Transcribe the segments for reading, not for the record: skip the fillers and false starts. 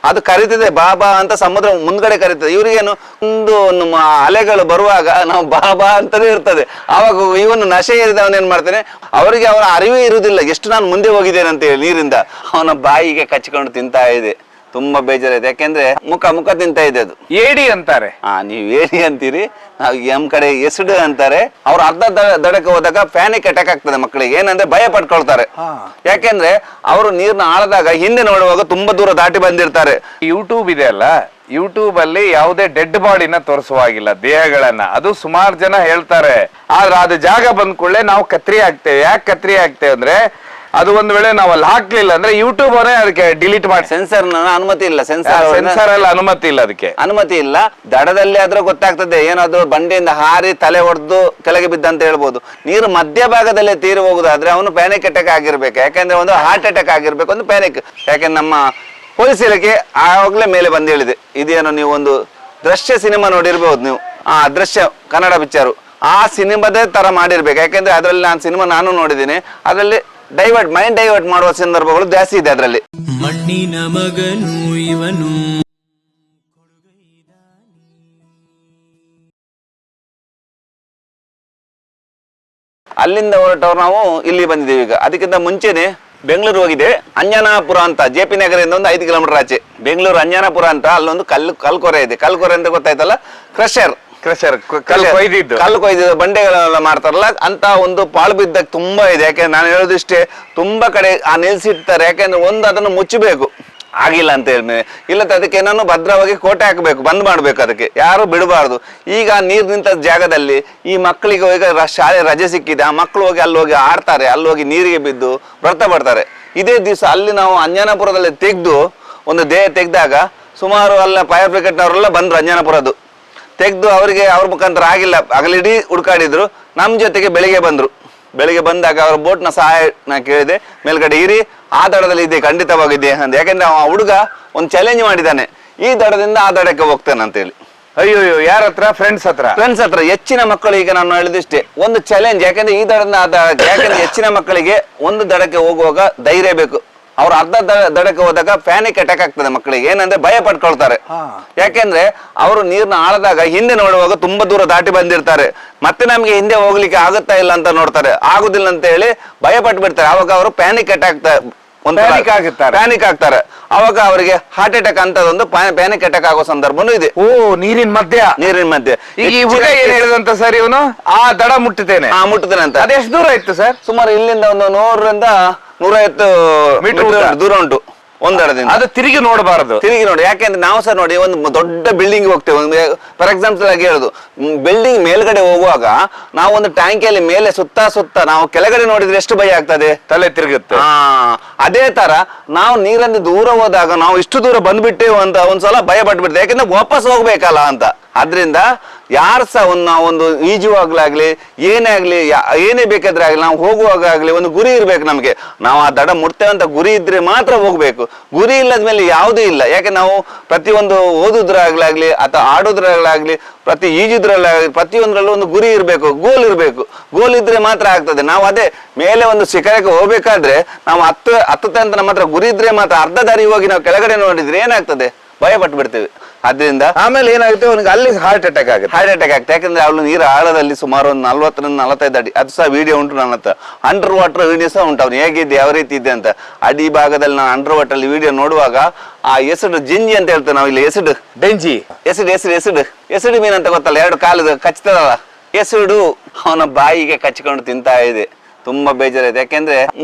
ಅದು ಕರೀತಿದೆ ಬಾಬಾ ಅಂತ ಸಮುದ್ರ ಮುಂದ್ಗಡೆ ಕರೀತದೆ. ಇವ್ರಿಗೇನು ಒಂದು ಅಲೆಗಳು ಬರುವಾಗ ನಾವು ಬಾಬಾ ಅಂತಾನೆ ಇರ್ತದೆ. ಆವಾಗ ಇವನು ನಶೆ ಏರಿದವನೇನ್ ಮಾಡ್ತಾನೆ, ಅವರಿಗೆ ಅವರ ಅರಿವೇ ಇರುವುದಿಲ್ಲ ಎಷ್ಟು ನಾನು ಮುಂದೆ ಹೋಗಿದ್ದೇನೆ ಅಂತ ಹೇಳಿ. ನೀರಿಂದ ಅವನ ಬಾಯಿಗೆ ಕಚ್ಚಿಕೊಂಡು ತಿಂತಾ ಇದೆ. ತುಂಬಾ ಬೇಜಾರಿದೆ, ಯಾಕೆಂದ್ರೆ ಮುಖ ತಿಂತಾ ಇದೆ ಅದು. ಏಡಿ ಅಂತಾರೆ. ನೀವ್ ಏಡಿ ಅಂತೀರಿ, ನಾವು ನಮ್ ಕಡೆ ಎಸಡು ಅಂತಾರೆ. ಅವ್ರು ಅರ್ಧ ದಡಕ್ಕೆ ಹೋದಾಗ ಪ್ಯಾನಿಕ್ ಅಟ್ಯಾಕ್ ಆಗ್ತದೆ ಮಕ್ಕಳಿಗೆ. ಏನಂದ್ರೆ ಭಯ ಪಡ್ಕೊಳ್ತಾರೆ. ಯಾಕೆಂದ್ರೆ ಅವರು ನೀರ್ನ ಆಳದಾಗ ಹಿಂದೆ ನೋಡುವಾಗ ತುಂಬಾ ದೂರ ದಾಟಿ ಬಂದಿರ್ತಾರೆ. ಯೂಟ್ಯೂಬ್ ಇದೆ ಅಲ್ಲ, ಯೂಟ್ಯೂಬ್ ಅಲ್ಲಿ ಯಾವುದೇ ಡೆಡ್ ಬಾಡಿನ ತೋರಿಸುವಾಗಿಲ್ಲ, ದೇಹಗಳನ್ನ. ಅದು ಸುಮಾರು ಜನ ಹೇಳ್ತಾರೆ. ಆದ್ರೆ ಅದು ಜಾಗ ಬಂದ್ ಕೂಡಲೇ ನಾವು ಕತ್ರಿ ಆಗ್ತೇವೆ. ಯಾಕೆ ಕತ್ರಿ ಆಗ್ತೇವೆ ಅಂದ್ರೆ, ಅದು ಒಂದ್ ವೇಳೆ ನಾವು ಅಲ್ಲಿ ಹಾಕ್ಲಿಲ್ಲ ಅಂದ್ರೆ ಯೂಟ್ಯೂಬ್ ಅವರೇ ಅದಕ್ಕೆ ಡಿಲೀಟ್ ಮಾಡಿ. ಸೆನ್ಸರ್ ಅನುಮತಿ ಇಲ್ಲ, ಸೆನ್ಸರ್ ಎಲ್ಲ ಅನುಮತಿ ಇಲ್ಲ, ಅದಕ್ಕೆ ಅನುಮತಿ ಇಲ್ಲ. ದಡದಲ್ಲಿ ಆದ್ರೂ ಗೊತ್ತಾಗ್ತದೆ, ಏನಾದ್ರು ಬಂಡೆಯಿಂದ ಹಾರಿ ತಲೆ ಹೊಡೆದು ಕೆಳಗೆ ಬಿದ್ದ ಅಂತ ಹೇಳ್ಬೋದು. ನೀರು ಮಧ್ಯಭಾಗದಲ್ಲೇ ತೀರಿ ಹೋಗುದಾದ್ರೆ ಅವನು ಪ್ಯಾನಿಕ್ ಅಟ್ಯಾಕ್ ಆಗಿರ್ಬೇಕು. ಯಾಕಂದ್ರೆ ಒಂದು ಹಾರ್ಟ್ ಅಟ್ಯಾಕ್ ಆಗಿರ್ಬೇಕು, ಒಂದು ಪ್ಯಾನಿಕ್. ಯಾಕಂದ್ರೆ ನಮ್ಮ ಪೊಲೀಸ್ ಇಲಾಖೆ ಆವಾಗಲೇ ಮೇಲೆ ಬಂದು ಹೇಳಿದೆ, ಇದೇನೋ ನೀವು ಒಂದು ದೃಶ್ಯ ಸಿನಿಮಾ ನೋಡಿರ್ಬಹುದು ನೀವು, ದೃಶ್ಯ ಕನ್ನಡ ಪಿಕ್ಚರು, ಆ ಸಿನಿಮಾದೇ ತರ ಮಾಡಿರ್ಬೇಕು. ಯಾಕಂದ್ರೆ ಅದರಲ್ಲಿ ನಾನು ನೋಡಿದ್ದೀನಿ, ಅದರಲ್ಲಿ ಮೈಂಡ್ ಡೈವರ್ಟ್ ಮಾಡುವ ಸಂದರ್ಭಗಳು ಜಾಸ್ತಿ ಇದೆ ಅದರಲ್ಲಿ. ಮಣ್ಣಿನ ಮಗನು ಇವನು. ಅಲ್ಲಿಂದ ಹೊರಟವ್ರು ನಾವು ಇಲ್ಲಿ ಬಂದಿದ್ದೀವಿ. ಈಗ ಅದಕ್ಕಿಂತ ಮುಂಚೆನೆ ಬೆಂಗಳೂರು ಹೋಗಿದೆ. ಅಂಜನಾಪುರ ಅಂತ, JP ನಗರದಿಂದ ಒಂದು 5 ಕಿಲೋಮೀಟರ್ ಆಚೆ ಬೆಂಗಳೂರು ಅಂಜನಾಪುರ ಅಂತ. ಅಲ್ಲೊಂದು ಕಲ್ಕೊರೆ ಇದೆ. ಕಲ್ಕೊರೆ ಅಂತ ಗೊತ್ತಾಯ್ತಲ್ಲ, ಕ್ರಷರ್ ಕಲ್ಲು ಕೊಯ್ದಿದ್ದು ಬಂಡೆಗಳೆಲ್ಲ ಮಾಡ್ತಾರಲ್ಲ ಅಂತ ಒಂದು ಪಾಳು ಬಿದ್ದಾಗ ತುಂಬಾ ಇದೆ. ಯಾಕೆಂದ್ರೆ ನಾನು ಹೇಳೋದಿಷ್ಟೇ, ತುಂಬಾ ಕಡೆ ನಿಲ್ಸಿರ್ತಾರೆ. ಯಾಕೆಂದ್ರೆ ಒಂದು ಅದನ್ನು ಮುಚ್ಚಬೇಕು, ಆಗಿಲ್ಲ ಅಂತ ಹೇಳಿದ್ಮೇಲೆ ಇಲ್ಲದ ಅದಕ್ಕೆ ನಾನು ಭದ್ರವಾಗಿ ಕೋಟೆ ಹಾಕಬೇಕು, ಬಂದ್ ಮಾಡ್ಬೇಕು, ಅದಕ್ಕೆ ಯಾರು ಬಿಡಬಾರ್ದು. ಈಗ ನೀರು ನಿಂತ ಜಾಗದಲ್ಲಿ ಈ ಮಕ್ಕಳಿಗೆ ಈಗ ಶಾಲೆ ರಜೆ ಸಿಕ್ಕಿದೆ, ಆ ಮಕ್ಕಳು ಹೋಗಿ ಅಲ್ಲಿ ಹೋಗಿ ಆಡ್ತಾರೆ, ಅಲ್ಲಿ ಹೋಗಿ ನೀರಿಗೆ ಬಿದ್ದು ವ್ರತ ಪಡ್ತಾರೆ. ಇದೇ ದಿವಸ ಅಲ್ಲಿ ನಾವು ಅಂಜನಾಪುರದಲ್ಲಿ ತೆಗೆದು ಒಂದು ದೇಹ ತೆಗೆದಾಗ ಸುಮಾರು ಅಲ್ಲ ಫೈರ್ ಬ್ರಿಗೇಡ್ನವರೆಲ್ಲ ಬಂದ್ರು. ಅಂಜನಾಪುರದ್ದು ತೆಗೆದು ಅವರಿಗೆ ಅವ್ರ ಮುಖಾಂತರ ಆಗಿಲ್ಲ, ಹಗಲಿಡೀ ಹುಡುಕಾಡಿದ್ರು. ನಮ್ಮ ಜೊತೆಗೆ ಬೆಳಿಗ್ಗೆ ಬಂದ್ರು. ಬೆಳಿಗ್ಗೆ ಬಂದಾಗ ಅವರ ಬೋಟ್ನ ಸಹಾಯ ನಾ ಕೇಳಿದೆ, ಮೇಲ್ಗಡೆ ಇರಿ, ಆ ದಡದಲ್ಲಿ ಇದೆ ಖಂಡಿತವಾಗಿದೆ ಅಂತ. ಯಾಕೆಂದ್ರೆ ಆ ಹುಡುಗ ಒಂದು ಚಾಲೆಂಜ್ ಮಾಡಿದ್ದಾನೆ, ಈ ದಡದಿಂದ ಆ ದಡಕ್ಕೆ ಹೋಗ್ತೇನೆ ಅಂತ ಹೇಳಿ. ಅಯ್ಯೋ, ಯಾರ ಹತ್ರ? ಫ್ರೆಂಡ್ಸ್ ಹತ್ರ. ಹೆಚ್ಚಿನ ಮಕ್ಕಳು, ಈಗ ನಾನು ಹೇಳಿದಿಷ್ಟೇ, ಒಂದು ಚಾಲೆಂಜ್. ಯಾಕಂದ್ರೆ ಈ ದಡದಿಂದ ಆ ದಡ, ಯಾಕಂದ್ರೆ ಹೆಚ್ಚಿನ ಮಕ್ಕಳಿಗೆ ಒಂದು ದಡಕ್ಕೆ ಹೋಗುವಾಗ ಧೈರ್ಯ ಬೇಕು. ಅವ್ರು ಅರ್ಧ ದಡಕ್ಕೆ ಹೋದಾಗ ಪ್ಯಾನಿಕ್ ಅಟ್ಯಾಕ್ ಆಗ್ತದೆ ಮಕ್ಕಳಿಗೆ. ಏನಂದ್ರೆ ಭಯ ಪಡ್ಕೊಳ್ತಾರೆ. ಯಾಕೆಂದ್ರೆ ಅವರು ನೀರ್ನ ಆಳದಾಗ ಹಿಂದೆ ನೋಡುವಾಗ ತುಂಬಾ ದೂರ ದಾಟಿ ಬಂದಿರ್ತಾರೆ. ಮತ್ತೆ ನಮ್ಗೆ ಹಿಂದೆ ಹೋಗ್ಲಿಕ್ಕೆ ಆಗುತ್ತಾ ಇಲ್ಲ ಅಂತ ನೋಡ್ತಾರೆ, ಆಗುದಿಲ್ಲ ಅಂತ ಹೇಳಿ ಭಯ ಪಟ್ಟು ಬಿಡ್ತಾರೆ. ಅವಾಗ ಅವರು ಪ್ಯಾನಿಕ್ ಅಟ್ಯಾಕ್ ಪ್ಯಾನಿಕ್ ಆಗ್ತಾರೆ. ಅವಾಗ ಅವರಿಗೆ ಹಾರ್ಟ್ ಅಟ್ಯಾಕ್ ಅಂತದೊಂದು ಪ್ಯಾನಿಕ್ ಅಟ್ಯಾಕ್ ಆಗೋ ಸಂದರ್ಭನೂ ಇದೆ. ನೀರಿನ ಮಧ್ಯೆ ಈ ಹುಡುಗ ಏನ್ ಹೇಳಿದಂತ ಸರ್, ಇವನು ಆ ದಡ ಮುಟ್ಟುತ್ತೇನೆ ಅಂತ. ಅದೆಷ್ಟು ದೂರ ಇತ್ತು ಸರ್? ಸುಮಾರು ಇಲ್ಲಿಂದ ಒಂದು 100ರಿಂದ 150 ಮೀಟರ್ ದೂರ ಉಂಟು ಒಂದಡದಿಂದ. ಅದು ತಿರುಗಿ ನೋಡಬಾರದು. ಯಾಕೆಂದ್ರೆ ನಾವು ಸಹ ನೋಡಿ, ಒಂದು ದೊಡ್ಡ ಬಿಲ್ಡಿಂಗ್ ಹೋಗ್ತೇವೆ, ಫಾರ್ ಎಕ್ಸಾಂಪಲ್ ಆಗಿ ಹೇಳುದು, ಬಿಲ್ಡಿಂಗ್ ಮೇಲ್ಗಡೆ ಹೋಗುವಾಗ ನಾವು ಒಂದು ಟ್ಯಾಂಕಿಯಲ್ಲಿ ಮೇಲೆ ಸುತ್ತ ನಾವು ಕೆಳಗಡೆ ನೋಡಿದ್ರೆ ಎಷ್ಟು ಭಯ ಆಗ್ತದೆ, ತಲೆ ತಿರುಗುತ್ತೆ. ಅದೇ ತರ ನಾವು ನೀರಲ್ಲಿ ದೂರ ಹೋದಾಗ ನಾವು ಇಷ್ಟು ದೂರ ಬಂದ್ಬಿಟ್ಟೇವು ಅಂತ ಒಂದ್ಸಲ ಭಯ ಪಟ್ಬಿಡ್ತೇವೆ. ಯಾಕಂದ್ರೆ ವಾಪಸ್ ಹೋಗ್ಬೇಕಲ್ಲ ಅಂತ. ಆದ್ರಿಂದ ಯಾರು ಸಹ ಒಂದು ಈಜುವಾಗ್ಲಾಗ್ಲಿ ಏನೇ ಬೇಕಾದ್ರೆ ಆಗ್ಲಿ, ನಾವು ಹೋಗುವಾಗ ಆಗ್ಲಿ ಒಂದು ಗುರಿ ಇರ್ಬೇಕು ನಮ್ಗೆ. ನಾವು ಆ ದಡ ಮುಟ್ತೇವೆ ಅಂತ ಗುರಿ ಇದ್ರೆ ಮಾತ್ರ ಹೋಗ್ಬೇಕು. ಗುರಿ ಇಲ್ಲದ ಮೇಲೆ ಯಾವುದೂ ಇಲ್ಲ. ಯಾಕೆ ನಾವು ಪ್ರತಿಯೊಂದು ಓದುದ್ರಾಗ್ಲಾಗ್ಲಿ ಅಥವಾ ಆಡೋದ್ರಾಗ್ಲಾಗ್ಲಿ, ಪ್ರತಿ ಈಜುದ್ರಲ್ಲಾಗ್ಲಿ, ಪ್ರತಿಯೊಂದ್ರಲ್ಲೂ ಒಂದು ಗುರಿ ಇರ್ಬೇಕು, ಗೋಲ್ ಇರ್ಬೇಕು. ಗೋಲ್ ಇದ್ರೆ ಮಾತ್ರ ಆಗ್ತದೆ. ನಾವು ಅದೇ ಮೇಲೆ ಒಂದು ಶಿಖರಕ್ಕೆ ಹೋಗ್ಬೇಕಾದ್ರೆ ನಾವು ಹತ್ತುತ್ತೆ ಅಂತ ನಮ್ಮ ಹತ್ರ ಗುರಿ ಇದ್ರೆ ಮಾತ್ರ. ಅರ್ಧ ದಾರಿ ಹೋಗಿ ನಾವು ಕೆಳಗಡೆ ನೋಡಿದ್ರೆ ಏನಾಗ್ತದೆ, ಭಯ ಪಟ್ಟು ಬಿಡ್ತೇವೆ. ಅದರಿಂದ ಆಮೇಲೆ ಏನಾಗುತ್ತೆ, ಅವನಿಗೆ ಅಲ್ಲಿ ಹಾರ್ಟ್ ಅಟ್ಯಾಕ್ ಆಗುತ್ತೆ. ಯಾಕಂದ್ರೆ ಅವಳು ನೀರು ಆಳದಲ್ಲಿ ಸುಮಾರು ಒಂದು 40ರಿಂದ 45 ಅಡಿ. ಅದು ಸಹ ವಿಡಿಯೋ ಉಂಟು ನನ್ನ ಹತ್ರ. ಅಂಡರ್ ವಾಟರ್ ವಿಡಿಯೋ ಸಹ ಉಂಟು. ಅವ್ನು ಹೇಗಿದ್ದೆ, ಯಾವ ರೀತಿ ಇದ್ದೆ ಅಂತ. ಅಡಿ ಭಾಗದಲ್ಲಿ ನಾನು ಅಂಡರ್ ವಾಟರ್ ಅಲ್ಲಿ ವಿಡಿಯೋ ನೋಡುವಾಗ ಆ ಎಸಡು ಜಿಂಜಿ ಅಂತ ಹೇಳ್ತೇವೆ ನಾವು ಇಲ್ಲಿ. ಎಸಡು ಮೀನ್ ಅಂತ ಗೊತ್ತಲ್ಲ, 2 ಕಾಲು ಕಚ್ತದಲ್ಲ, ಎಸಡು ಅವನ ಬಾಯಿಗೆ ಕಚ್ಚಿಕೊಂಡು ತಿಂತಾ ಇದೆ. ತುಂಬಾ ಬೇಜಾರಿದೆ. ಯಾಕೆಂದ್ರೆ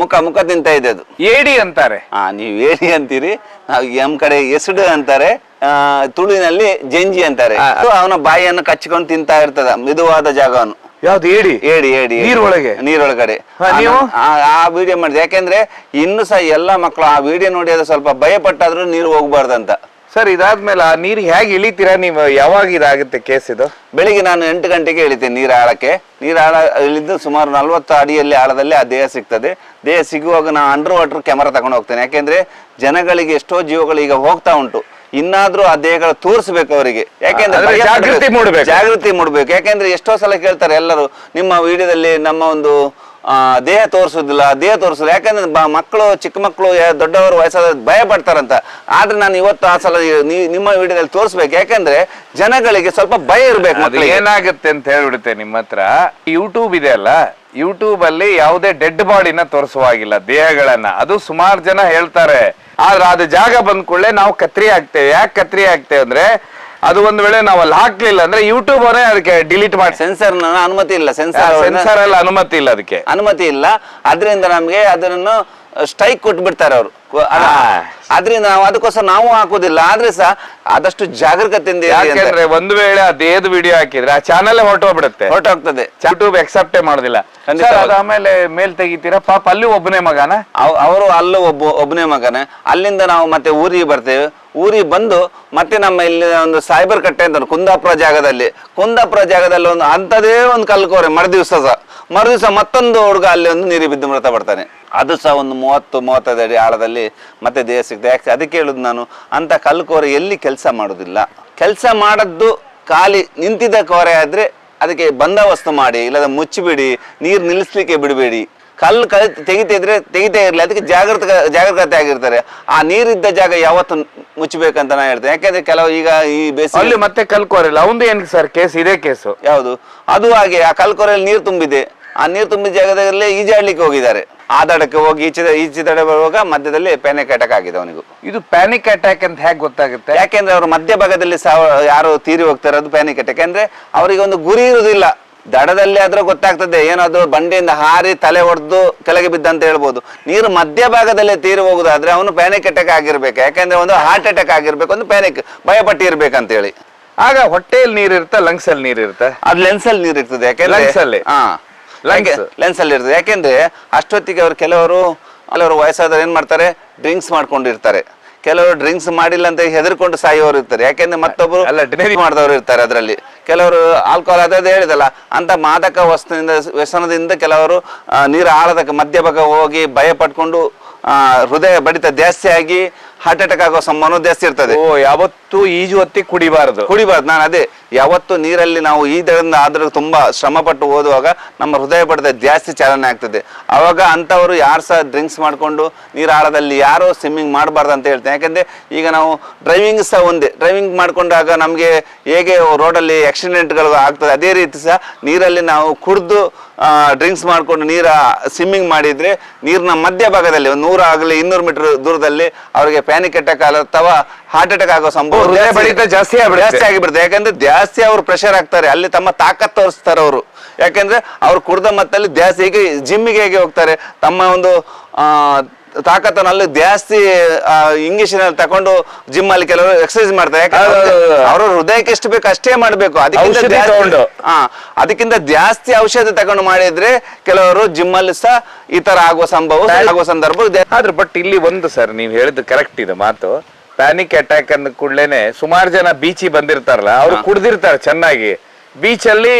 ಮುಖ ತಿಂತಾ ಇದೆ ಅದು. ಏಡಿ ಅಂತಾರೆ. ನೀವು ಏಡಿ ಅಂತೀರಿ, ನಾವು ನಮ್ ಕಡೆ ಎಸಡು ಅಂತಾರೆ, ತುಳುವಿನಲ್ಲಿ ಜಂಜಿ ಅಂತಾರೆ. ಅವನ ಬಾಯಿಯನ್ನು ಕಚ್ಚಿಕೊಂಡು ತಿಂತಾ ಇರ್ತದ, ಮಿದುವಾದ ಜಾಗವನ್ನು. ಯಾವ್ದು? ಏಡಿ ನೀರೊಳಗಡೆ. ಆ ವಿಡಿಯೋ ಮಾಡಿದೆ. ಯಾಕೆಂದ್ರೆ ಇನ್ನು ಸಹ ಎಲ್ಲಾ ಮಕ್ಕಳು ಆ ವಿಡಿಯೋ ನೋಡಿ ಅದು ಸ್ವಲ್ಪ ಭಯ ಪಟ್ಟಾದ್ರೂ ನೀರು ಹೋಗ್ಬಾರ್ದಂತ. ಸರ್, ಇದಾದ್ಮೇಲೆ ಆ ನೀರು ಹೇಗೆ ಇಳಿತೀರಾ ನೀವು? ಯಾವಾಗ ಇದಾಗುತ್ತೆ ಕೇಸ್ ಇದು? ಬೆಳಿಗ್ಗೆ ನಾನು 8 ಗಂಟೆಗೆ ಇಳಿತೇನೆ ನೀರು ಆಳಕ್ಕೆ. ನೀರು ಆಳ ಇಳಿದು ಸುಮಾರು 40 ಅಡಿಯಲ್ಲಿ ಆಳದಲ್ಲಿ ಆ ದೇಹ ಸಿಗ್ತದೆ. ದೇಹ ಸಿಗುವಾಗ ನಾನು ಅಂಡರ್ ವಾಟರ್ ಕ್ಯಾಮರಾ ತಗೊಂಡು ಹೋಗ್ತೇನೆ. ಯಾಕೆಂದ್ರೆ ಜನಗಳಿಗೆ ಎಷ್ಟೋ ಜೀವಗಳು ಈಗ ಹೋಗ್ತಾ ಉಂಟು. ಇನ್ನಾದ್ರೂ ಆ ದೇಹಗಳು ತೋರಿಸ್ಬೇಕು ಅವರಿಗೆ. ಯಾಕೆಂದ್ರೆ ಜಾಗೃತಿ ಮೂಡಬೇಕು. ಯಾಕೆಂದ್ರೆ ಎಷ್ಟೋ ಸಲ ಕೇಳ್ತಾರೆ ಎಲ್ಲರೂ, ನಿಮ್ಮ ವಿಡಿಯೋದಲ್ಲಿ ನಮ್ಮ ಒಂದು ದೇಹ ತೋರಿಸೋದಿಲ್ಲ ಯಾಕಂದ್ರೆ ಮಕ್ಕಳು ಚಿಕ್ಕ ಮಕ್ಕಳು ದೊಡ್ಡವರು ವಯಸ್ಸಾದ ಭಯ ಪಡ್ತಾರಂತ. ಆದ್ರೆ ನಾನು ಇವತ್ತು ಆ ಸಲ ನಿಮ್ಮ ವಿಡಿಯೋದಲ್ಲಿ ತೋರಿಸ್ಬೇಕು, ಯಾಕಂದ್ರೆ ಜನಗಳಿಗೆ ಸ್ವಲ್ಪ ಭಯ ಇರ್ಬೇಕು. ಏನಾಗುತ್ತೆ ಅಂತ ಹೇಳ್ಬಿಡುತ್ತೆ ನಿಮ್ಮ ಹತ್ರ ಯೂಟ್ಯೂಬ್ ಇದೆ ಅಲ್ಲ, ಯೂಟ್ಯೂಬ್ ಅಲ್ಲಿ ಯಾವುದೇ ಡೆಡ್ ಬಾಡಿನ ತೋರಿಸುವಾಗಿಲ್ಲ, ದೇಹಗಳನ್ನ. ಅದು ಸುಮಾರು ಜನ ಹೇಳ್ತಾರೆ, ಆದ್ರೆ ಅದು ಜಾಗ ಬಂದ್ ಕೂಡಲೇ ನಾವು ಕತ್ರಿ ಹಾಕ್ತೇವೆ. ಯಾಕೆ ಕತ್ರಿ ಹಾಕ್ತೇವೆ ಅಂದ್ರೆ ಅದು ಒಂದ್ ವೇಳೆ ನಾವು ಅಲ್ಲಿ ಹಾಕ್ಲಿಲ್ಲ ಅಂದ್ರೆ ಯೂಟ್ಯೂಬ್ ಅವರೇ ಅದಕ್ಕೆ ಡಿಲೀಟ್ ಮಾಡಿ. ಸೆನ್ಸರ್ ಅನುಮತಿ ಇಲ್ಲ, ಸೆನ್ಸರ್ ಎಲ್ಲ ಅನುಮತಿ ಇಲ್ಲ, ಅದಕ್ಕೆ ಅನುಮತಿ ಇಲ್ಲ. ಅದರಿಂದ ನಮ್ಗೆ ಅದನ್ನು ಸ್ಟ್ರೈಕ್ ಕೊಟ್ಬಿಡ್ತಾರೆ ಅವರು. ಅದ್ರಿಂದ ನಾವು ಅದಕ್ಕೋಸ್ಕರ ನಾವು ಹಾಕುದಿಲ್ಲ. ಆದ್ರೆ ಸಹ ಆದಷ್ಟು ಜಾಗರೂಕತೆಯಿಂದ, ಯಾಕೆಂದ್ರೆ ಒಂದು ವೇಳೆ ಅದೇದು ವಿಡಿಯೋ ಹಾಕಿದ್ರೆ ಆ ಚಾನಲ್ ಹೊರಟೋಗ್ಬಿಡುತ್ತೆ, ಹೊರಟೋಗ್ತದೆ. ಯೂಟ್ಯೂಬ್ ಅಕ್ಸೆಪ್ಟೇ ಮಾಡುದಿಲ್ಲ. ಆಮೇಲೆ ಮೇಲ್ ತೆಗಿತೀರಾ, ಪಾಪ ಅಲ್ಲಿ ಒಬ್ಬನೇ ಮಗನ, ಅವರು ಅಲ್ಲೂ ಒಬ್ಬನೇ ಮಗನೇ. ಅಲ್ಲಿಂದ ನಾವು ಮತ್ತೆ ಊರಿಗೆ ಬರ್ತೇವೆ. ಊರಿಗೆ ಬಂದು ಮತ್ತೆ ನಮ್ಮ ಇಲ್ಲಿ ಒಂದು ಸೈಬರ್ ಕಟ್ಟೆ ಅಂತ ಕುಂದಾಪುರ ಜಾಗದಲ್ಲಿ ಒಂದು ಅಂಥದೇ ಒಂದು ಕಲ್ಕೋರೆ ಮರುದಿವಸ ಮತ್ತೊಂದು ಹುಡುಗ ಅಲ್ಲಿ ಒಂದು ನೀರು ಬಿದ್ದು ಮೃತ ಪಡ್ತಾನೆ. ಅದು ಸಹ ಒಂದು 30-35 ಅಡಿ ಆಳದಲ್ಲಿ ಮತ್ತೆ ದೇಹ ಸಿಗ್ತದೆ. ಯಾಕೆ ಅದಕ್ಕೆ ಹೇಳುದು ನಾನು, ಅಂತ ಕಲ್ಕೋರೆ ಎಲ್ಲಿ ಕೆಲಸ ಮಾಡುದಿಲ್ಲ. ಕೆಲಸ ಮಾಡದ್ದು ಖಾಲಿ ನಿಂತಿದ್ದ ಕೋರೆ ಆದ್ರೆ ಅದಕ್ಕೆ ಬಂದೋಬಸ್ತು ಮಾಡಿ, ಇಲ್ಲದ ಮುಚ್ಚಿಬಿಡಿ, ನೀರು ನಿಲ್ಲಿಸ್ಲಿಕ್ಕೆ ಬಿಡಬೇಡಿ. ಕಲ್ಲು ತೆಗಿತಾ ಇರಲಿ, ಅದಕ್ಕೆ ಜಾಗರೂಕತೆ ಆಗಿರ್ತಾರೆ. ಆ ನೀರಿದ್ದ ಜಾಗ ಯಾವತ್ತು ಮುಚ್ಚಬೇಕಂತ ನಾ ಹೇಳ್ತೇನೆ. ಯಾಕಂದ್ರೆ ಕೆಲವು ಈಗ ಈ ಬೇಸಿಗೆ ಮತ್ತೆ ಕಲ್ಕೋರಿಲ್ಲ ಅವಂದು ಏನ್ ಸರ್ ಕೇಸ್, ಇದೇ ಕೇಸು ಯಾವುದು ಅದು ಹಾಗೆ. ಆ ಕಲ್ಕೋರೆಯಲ್ಲಿ ನೀರು ತುಂಬಿದೆ, ಆ ನೀರು ತುಂಬಿದ ಜಾಗದಲ್ಲೇ ಈಜಾಡ್ಲಿಕ್ಕೆ ಹೋಗಿದ್ದಾರೆ. ಆ ದಡಕ್ಕೆ ಹೋಗಿ ಈಚೆ ದಡ ಬರುವಾಗ ಮಧ್ಯದಲ್ಲಿ ಪ್ಯಾನಿಕ್ ಅಟ್ಯಾಕ್ ಆಗಿದೆ ಅವನಿಗೂ. ಇದು ಪ್ಯಾನಿಕ್ ಅಟ್ಯಾಕ್ ಅಂತ ಹೇಗೆ ಗೊತ್ತಾಗುತ್ತೆ? ಯಾಕೆಂದ್ರೆ ಅವರು ಮಧ್ಯಭಾಗದಲ್ಲಿ ಯಾರು ತೀರಿ ಹೋಗ್ತಾರೆ, ಅದು ಪ್ಯಾನಿಕ್ ಅಟ್ಯಾಕ್. ಅಂದ್ರೆ ಅವರಿಗೆ ಒಂದು ಗುರಿ ಇರುವುದಿಲ್ಲ. ದಡದಲ್ಲಿ ಆದ್ರೂ ಗೊತ್ತಾಗ್ತದೆ, ಏನಾದ್ರು ಬಂಡೆಯಿಂದ ಹಾರಿ ತಲೆ ಹೊಡೆದು ಕೆಳಗೆ ಬಿದ್ದಂತ ಹೇಳ್ಬೋದು. ನೀರು ಮಧ್ಯಭಾಗದಲ್ಲೇ ತೀರಿ ಹೋಗುದಾದ್ರೆ ಅವನು ಪ್ಯಾನಿಕ್ ಅಟ್ಯಾಕ್ ಆಗಿರ್ಬೇಕು. ಯಾಕಂದ್ರೆ ಒಂದು ಹಾರ್ಟ್ ಅಟ್ಯಾಕ್ ಆಗಿರ್ಬೇಕು, ಒಂದು ಪ್ಯಾನಿಕ್ ಭಯಪಟ್ಟಿ ಇರ್ಬೇಕಂತ ಹೇಳಿ. ಆಗ ಹೊಟ್ಟೆಯಲ್ಲಿ ನೀರು ಇರುತ್ತೆ, ಲಂಗ್ಸ್ ಅಲ್ಲಿ ನೀರು ಇರುತ್ತೆ. ಅದು ಲೆನ್ಸ್ ಅಲ್ಲಿ ನೀರು ಇರ್ತದೆ. ಯಾಕೆಂದ್ರೆ ಲೆನ್ಸ್ ಅಲ್ಲಿ ಇರ್ತದೆ. ಯಾಕೆಂದ್ರೆ ಅಷ್ಟೊತ್ತಿಗೆ ಅವರು ಕೆಲವರು ವಯಸ್ಸಾದವರು ಏನ್ ಮಾಡ್ತಾರೆ, ಡ್ರಿಂಕ್ಸ್ ಮಾಡ್ಕೊಂಡಿರ್ತಾರೆ. ಕೆಲವರು ಡ್ರಿಂಕ್ಸ್ ಮಾಡಿಲ್ಲ ಅಂತ ಹೆದರ್ಕೊಂಡು ಸಾಯುವವರು ಇರ್ತಾರೆ. ಯಾಕೆಂದ್ರೆ ಮತ್ತೊಬ್ಬರು ಡ್ರಿಂಕ್ ಮಾಡಿದವರು ಇರ್ತಾರೆ. ಅದರಲ್ಲಿ ಕೆಲವರು ಆಲ್ಕೋಹಾಲ್ ಅದೇ ಹೇಳಿದಲ್ಲ, ಅಂತ ಮಾದಕ ವ್ಯಸನದಿಂದ ಕೆಲವರು ನೀರು ಆಳದ ಮಧ್ಯಭಾಗ ಹೋಗಿ ಭಯ ಪಟ್ಕೊಂಡು ಹೃದಯ ಬಡಿತ ಜಾಸ್ತಿ ಆಗಿ ಹಾರ್ಟ್ ಅಟ್ಯಾಕ್ ಆಗೋ ಸಂಭವ ಜಾಸ್ತಿ ಇರ್ತದೆ. ಯಾವತ್ತು ಈಜು ಹೊತ್ತಿ ಕುಡಿಬಾರದು. ನಾನು ಅದೇ ಯಾವತ್ತು ನೀರಲ್ಲಿ ನಾವು ಈದರಿಂದ ಆದ್ರೆ ತುಂಬಾ ಶ್ರಮ ಪಟ್ಟು ಓದುವಾಗ ನಮ್ಮ ಹೃದಯ ಬಡಿತ ಜಾಸ್ತಿ ಚಾಲನೆ ಆಗ್ತದೆ. ಅವಾಗ ಅಂತವರು ಯಾರು ಸಹ ಡ್ರಿಂಕ್ಸ್ ಮಾಡ್ಕೊಂಡು ನೀರಾಳದಲ್ಲಿ ಯಾರೋ ಸ್ವಿಮ್ಮಿಂಗ್ ಮಾಡಬಾರ್ದು ಅಂತ ಹೇಳ್ತೇನೆ. ಯಾಕಂದ್ರೆ ಈಗ ನಾವು ಡ್ರೈವಿಂಗ್ ಸಹ ಒಂದೇ, ಡ್ರೈವಿಂಗ್ ಮಾಡ್ಕೊಂಡಾಗ ನಮ್ಗೆ ಹೇಗೆ ರೋಡಲ್ಲಿ ಆಕ್ಸಿಡೆಂಟ್ಗಳು ಆಗ್ತದೆ, ಅದೇ ರೀತಿ ಸಹ ನೀರಲ್ಲಿ ನಾವು ಕುಡಿದು ಡ್ರಿಂಕ್ಸ್ ಮಾಡ್ಕೊಂಡು ಸ್ವಿಮ್ಮಿಂಗ್ ಮಾಡಿದ್ರೆ ನೀರಿನ ಮಧ್ಯಭಾಗದಲ್ಲಿ 100 ಆಗಲಿ 200 ಮೀಟರ್ ದೂರದಲ್ಲಿ ಅವರಿಗೆ ಪ್ಯಾನಿಕ್ ಅಟ್ಯಾಕ್ ಅಥವಾ ಹಾರ್ಟ್ ಅಟ್ಯಾಕ್ ಆಗೋ ಸಂಭವ ಜಾಸ್ತಿ ಆಗಿಬಿಡುತ್ತೆ. ಯಾಕಂದ್ರೆ ಜಾಸ್ತಿ ಅವರು ಪ್ರೆಷರ್ ಆಗ್ತಾರೆ, ಅಲ್ಲಿ ತಮ್ಮ ತಾಕತ್ ತೋರಿಸ್ತಾರೆ ಅವರು. ಯಾಕಂದ್ರೆ ಅವ್ರು ಕುಡ್ದ ಮತ್ತಲ್ಲಿ ಜಾಸ್ತಿ ಈಗ ಜಿಮ್ಮಿಗೆ ಹೇಗೆ ಹೋಗ್ತಾರೆ, ತಮ್ಮ ಒಂದು ತಾಕತ್ತನ್ನು ಅಲ್ಲಿ ಜಾಸ್ತಿ ಇಂಗ್ಲಿಷ್ ತಕೊಂಡು ಜಿಮ್ ಅಲ್ಲಿ ಕೆಲವರು ಎಕ್ಸರ್ಸೈಸ್ ಮಾಡ್ತಾರೆ. ಯಾಕಂದ್ರೆ ಅವ್ರ ಹೃದಯಕ್ಕೆ ಎಷ್ಟು ಬೇಕು ಅಷ್ಟೇ ಮಾಡ್ಬೇಕು. ಅದಕ್ಕಿಂತ ಜಾಸ್ತಿ ಔಷಧಿ ತಗೊಂಡು ಮಾಡಿದ್ರೆ ಕೆಲವರು ಜಿಮ್ ಅಲ್ಲಿ ಸಹ ಈ ತರ ಆಗುವ ಸಂದರ್ಭ. ಆದ್ರೆ ಬಟ್ ಇಲ್ಲಿ ಒಂದು ಸರ್, ನೀವು ಹೇಳಿದ್ದು ಕರೆಕ್ಟ್ ಇದೆ ಮಾತು. ಪ್ಯಾನಿಕ್ ಅಟ್ಯಾಕ್ ಅಂದ ಕೂಡಲೇನೆ ಸುಮಾರು ಜನ ಬೀಚಿ ಬಂದಿರ್ತಾರಲ್ಲ, ಅವ್ರು ಕುಡ್ದಿರ್ತಾರೆ ಚೆನ್ನಾಗಿ, ಬೀಚಲ್ಲಿ